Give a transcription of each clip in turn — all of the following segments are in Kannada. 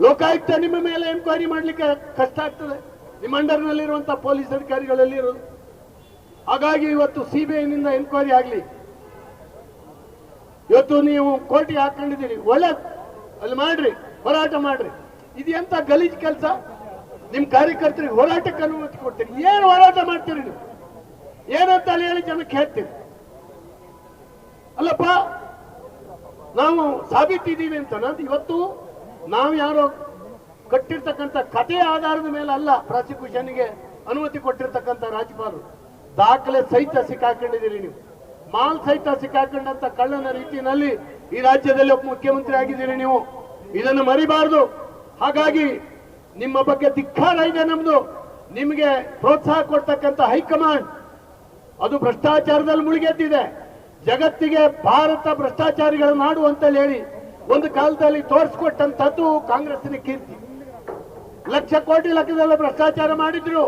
ಲೋಕಾಯುಕ್ತ ನಿಮ್ಮ ಮೇಲೆ ಎನ್ಕ್ವೈರಿ ಮಾಡಲಿಕ್ಕೆ ಕಷ್ಟ ಆಗ್ತದೆ, ನಿಮ್ಮ ಅಂಡರ್ನಲ್ಲಿರುವಂತಹ ಪೊಲೀಸ್ ಅಧಿಕಾರಿಗಳಲ್ಲಿರೋದು. ಹಾಗಾಗಿ ಇವತ್ತು ಸಿಬಿಐನಿಂದ ಎನ್ಕ್ವೈರಿ ಆಗಲಿ. ಇವತ್ತು ನೀವು ಕೋರ್ಟಿಗೆ ಹಾಕೊಂಡಿದ್ದೀರಿ, ಒಳ್ಳೇದು, ಅಲ್ಲಿ ಮಾಡ್ರಿ, ಹೋರಾಟ ಮಾಡ್ರಿ. ಇದು ಎಂತ ಗಲೀಜ್ ಕೆಲಸ? ನಿಮ್ ಕಾರ್ಯಕರ್ತರಿಗೆ ಹೋರಾಟಕ್ಕೆ ಅನುಮತಿ ಕೊಡ್ತೀರಿ, ಏನು ಹೋರಾಟ ಮಾಡ್ತೀರಿ ನೀವು? ಏನಂತ ಅಲ್ಲಿ ಹೇಳಿ ಜನಕ್ಕೆ ಹೇಳ್ತೀರಿ? ಅಲ್ಲಪ್ಪ, ನಾವು ಸಾಬೀತಿದ್ದೀವಿ ಅಂತ. ಇವತ್ತು ನಾವು ಯಾರೋ ಕಟ್ಟಿರ್ತಕ್ಕಂಥ ಕಥೆಯ ಆಧಾರದ ಮೇಲೆ ಅಲ್ಲ ಪ್ರಾಸಿಕ್ಯೂಷನ್ಗೆ ಅನುಮತಿ ಕೊಟ್ಟಿರ್ತಕ್ಕಂಥ ರಾಜ್ಯಪಾಲರು, ದಾಖಲೆ ಸಹಿತ ಸಿಕ್ಕಾಕೊಂಡಿದ್ದೀರಿ ನೀವು. ಮಾಲ್ ಸಹಿತ ಸಿಕ್ಕಾಕೊಂಡಂತ ಕಳ್ಳನ ರೀತಿಯಲ್ಲಿ ಈ ರಾಜ್ಯದಲ್ಲಿ ಒಬ್ಬ ಮುಖ್ಯಮಂತ್ರಿ ಆಗಿದ್ದೀರಿ ನೀವು. ಇದನ್ನು ಮರಿಬಾರದು. ಹಾಗಾಗಿ ನಿಮ್ಮ ಬಗ್ಗೆ ಧಿಕ್ಕಾರ ಇದೆ ನಮ್ದು. ನಿಮಗೆ ಪ್ರೋತ್ಸಾಹ ಕೊಡ್ತಕ್ಕಂಥ ಹೈಕಮಾಂಡ್ ಅದು ಭ್ರಷ್ಟಾಚಾರದಲ್ಲಿ ಮುಳುಗೆದ್ದಿದೆ. ಜಗತ್ತಿಗೆ ಭಾರತ ಭ್ರಷ್ಟಾಚಾರಿಗಳ ನಾಡು ಅಂತ ಹೇಳಿ ಒಂದು ಕಾಲದಲ್ಲಿ ತೋರಿಸ್ಕೊಟ್ಟಂತದ್ದು ಕಾಂಗ್ರೆಸ್ಸಿನ ಕೀರ್ತಿ. ಲಕ್ಷ ಕೋಟಿ ಲೆಕ್ಕದಲ್ಲಿ ಭ್ರಷ್ಟಾಚಾರ ಮಾಡಿದ್ರು.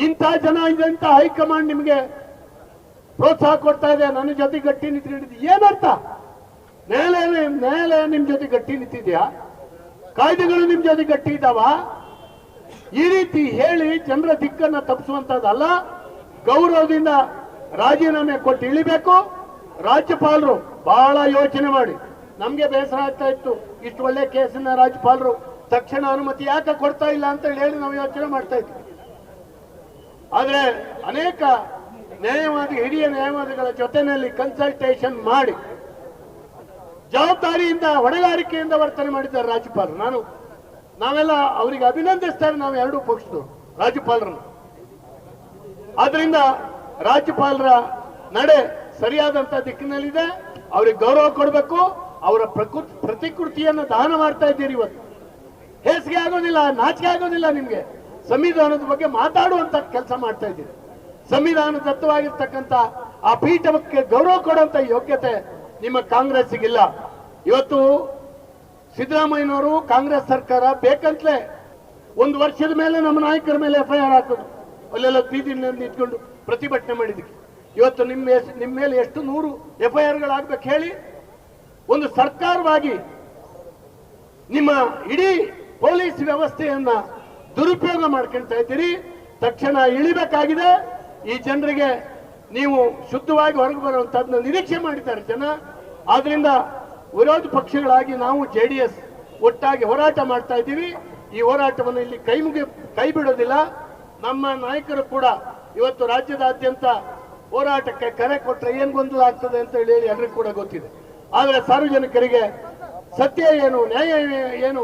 ಇಂಥ ಜನ ಇದಂತ ಹೈಕಮಾಂಡ್ ನಿಮಗೆ ಪ್ರೋತ್ಸಾಹ ಕೊಡ್ತಾ ಇದೆ. ನನ್ನ ಜೊತೆ ಗಟ್ಟಿ ನಿಂತಿದ್ದು ಏನರ್ಥ? ನ್ಯಾಯಾಲಯ ನಿಮ್ ಜೊತೆ ಗಟ್ಟಿ ನಿಂತಿದ್ಯಾ? ಕಾಯ್ದೆಗಳು ನಿಮ್ ಜೊತೆ ಗಟ್ಟಿ ಇದ್ದಾವ? ಈ ರೀತಿ ಹೇಳಿ ಜನರ ದಿಕ್ಕನ್ನ ತಪ್ಪಿಸುವಂತದ್ದಲ್ಲ. ಗೌರವದಿಂದ ರಾಜೀನಾಮೆ ಕೊಟ್ಟು ಇಳಿಬೇಕು. ರಾಜ್ಯಪಾಲರು ಬಹಳ ಯೋಚನೆ ಮಾಡಿ. ನಮ್ಗೆ ಬೇಸರ ಆಗ್ತಾ ಇತ್ತು, ಇಷ್ಟು ಒಳ್ಳೆ ಕೇಸನ್ನ ರಾಜ್ಯಪಾಲರು ತಕ್ಷಣ ಅನುಮತಿ ಯಾಕೆ ಕೊಡ್ತಾ ಇಲ್ಲ ಅಂತ ಹೇಳಿ ನಾವು ಯೋಚನೆ ಮಾಡ್ತಾ ಇದ್ವಿ. ಆದ್ರೆ ಅನೇಕ ಹಿರಿಯ ನ್ಯಾಯವಾದಿಗಳ ಜೊತೆಯಲ್ಲಿ ಕನ್ಸಲ್ಟೇಷನ್ ಮಾಡಿ ಜವಾಬ್ದಾರಿಯಿಂದ ಹೊಣೆಗಾರಿಕೆಯಿಂದ ವರ್ತನೆ ಮಾಡಿದ್ದಾರೆ ರಾಜ್ಯಪಾಲರು. ನಾವೆಲ್ಲ ಅವರಿಗೆ ಅಭಿನಂದಿಸ್ತಾರೆ, ನಾವು ಎರಡೂ ಪಕ್ಷದವರು ರಾಜ್ಯಪಾಲರನ್ನು. ಆದ್ರಿಂದ ರಾಜ್ಯಪಾಲರ ನಡೆ ಸರಿಯಾದಂತ ದಿಕ್ಕಿನಲ್ಲಿದೆ. ಅವ್ರಿಗೆ ಗೌರವ ಕೊಡಬೇಕು. ಅವರ ಪ್ರತಿಕೃತಿಯನ್ನು ದಾನ ಮಾಡ್ತಾ ಇದ್ದೀರಿ. ಇವತ್ತು ಹೇಸಿಗೆ ಆಗೋದಿಲ್ಲ, ನಾಚಿಕೆ ಆಗೋದಿಲ್ಲ ನಿಮ್ಗೆ. ಸಂವಿಧಾನದ ಬಗ್ಗೆ ಮಾತಾಡುವಂತ ಕೆಲಸ ಮಾಡ್ತಾ ಇದ್ದೀರಿ. ಸಂವಿಧಾನ ದತ್ತವಾಗಿರ್ತಕ್ಕಂಥ ಆ ಪೀಠಕ್ಕೆ ಗೌರವ ಕೊಡುವಂತ ಯೋಗ್ಯತೆ ನಿಮ್ಮ ಕಾಂಗ್ರೆಸ್ಸಿಗಿಲ್ಲ. ಇವತ್ತು ಸಿದ್ದರಾಮಯ್ಯನವರು ಕಾಂಗ್ರೆಸ್ ಸರ್ಕಾರ ಬೇಕಂತಲೇ ಒಂದು ವರ್ಷದ ಮೇಲೆ ನಮ್ಮ ನಾಯಕರ ಮೇಲೆ FIR ಹಾಕೋದು, ಅಲ್ಲೆಲ್ಲ ಬೀದಿನಲ್ಲಿ ನಿಂತ್ಕೊಂಡು ಪ್ರತಿಭಟನೆ ಮಾಡಿದ್ದಕ್ಕೆ. ಇವತ್ತು ನಿಮ್ಮ ಮೇಲೆ ಎಷ್ಟು 100 FIRಗಳಾಗ್ಬೇಕು ಹೇಳಿ? ಒಂದು ಸರ್ಕಾರವಾಗಿ ನಿಮ್ಮ ಇಡೀ ಪೊಲೀಸ್ ವ್ಯವಸ್ಥೆಯನ್ನ ದುರುಪಯೋಗ ಮಾಡ್ಕೊಳ್ತಾ ಇದ್ದೀರಿ. ತಕ್ಷಣ ಇಳಿಬೇಕಾಗಿದೆ. ಈ ಜನರಿಗೆ ನೀವು ಶುದ್ಧವಾಗಿ ಹೊರಗೆ ಬರುವಂತಹದನ್ನ ನಿರೀಕ್ಷೆ ಮಾಡಿದ್ದಾರೆ ಜನ. ಆದ್ರಿಂದ ವಿರೋಧ ಪಕ್ಷಗಳಾಗಿ ನಾವು JDS ಒಟ್ಟಾಗಿ ಹೋರಾಟ ಮಾಡ್ತಾ ಇದ್ದೀವಿ. ಈ ಹೋರಾಟವನ್ನು ಇಲ್ಲಿ ಕೈ ಬಿಡೋದಿಲ್ಲ. ನಮ್ಮ ನಾಯಕರು ಕೂಡ ಇವತ್ತು ರಾಜ್ಯದಾದ್ಯಂತ ಹೋರಾಟಕ್ಕೆ ಕರೆ ಕೊಟ್ಟರೆ ಏನ್ ಗೊಂದಲ ಆಗ್ತದೆ ಅಂತ ಹೇಳಿ ಎಲ್ಲರಿಗೂ ಕೂಡ ಗೊತ್ತಿದೆ. ಆದ್ರೆ ಸಾರ್ವಜನಿಕರಿಗೆ ಸತ್ಯ ಏನು, ನ್ಯಾಯ ಏನು,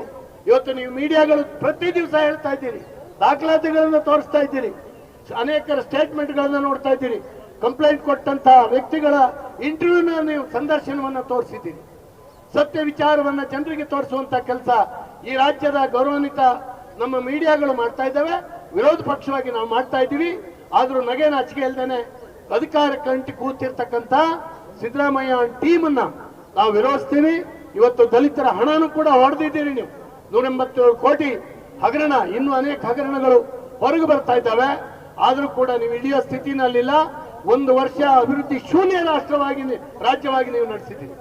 ಇವತ್ತು ನೀವು ಮೀಡಿಯಾಗಳು ಪ್ರತಿ ದಿವಸ ಹೇಳ್ತಾ ಇದ್ದೀರಿ, ದಾಖಲಾತಿಗಳನ್ನ ತೋರಿಸ್ತಾ ಇದ್ದೀರಿ, ಅನೇಕರ ಸ್ಟೇಟ್ಮೆಂಟ್ಗಳನ್ನ ನೋಡ್ತಾ ಇದ್ದೀರಿ, ಕಂಪ್ಲೇಂಟ್ ಕೊಟ್ಟಂತ ವ್ಯಕ್ತಿಗಳ ಇಂಟರ್ವ್ಯೂನ ನೀವು ಸಂದರ್ಶನವನ್ನ ತೋರಿಸಿದ್ದೀರಿ. ಸತ್ಯ ವಿಚಾರವನ್ನ ಜನರಿಗೆ ತೋರಿಸುವಂತ ಕೆಲಸ ಈ ರಾಜ್ಯದ ಗೌರವಾನ್ವಿತ ನಮ್ಮ ಮೀಡಿಯಾಗಳು ಮಾಡ್ತಾ ಇದ್ದಾವೆ. ವಿರೋಧ ಪಕ್ಷವಾಗಿ ನಾವು ಮಾಡ್ತಾ ಇದ್ದೀವಿ. ಆದ್ರೂ ನಗೆ ನಾಚಿಕೆ ಇಲ್ದೇನೆ ಅಧಿಕಾರಕ್ಕೆ ಅಂಟಿ ಕೂತಿರ್ತಕ್ಕಂಥ ಸಿದ್ದರಾಮಯ್ಯ ಟೀಮ್ ಅನ್ನ ನಾವು ವಿರೋಧಿಸ್ತೀವಿ. ಇವತ್ತು ದಲಿತರ ಹಣನೂ ಕೂಡ ಹೊಡೆದಿದ್ದೀರಿ ನೀವು. 187 ಕೋಟಿ ಹಗರಣ, ಇನ್ನೂ ಅನೇಕ ಹಗರಣಗಳು ಹೊರಗೆ ಬರ್ತಾ ಇದ್ದಾವೆ. ಆದ್ರೂ ಕೂಡ ನೀವು ಹಿಡಿಯೋ ಸ್ಥಿತಿನಲ್ಲಿಲ್ಲ. 1 ವರ್ಷ ಅಭಿವೃದ್ಧಿ ಶೂನ್ಯ ರಾಜ್ಯವಾಗಿ ನೀವು ನಡೆಸಿದ್ದೀರಿ.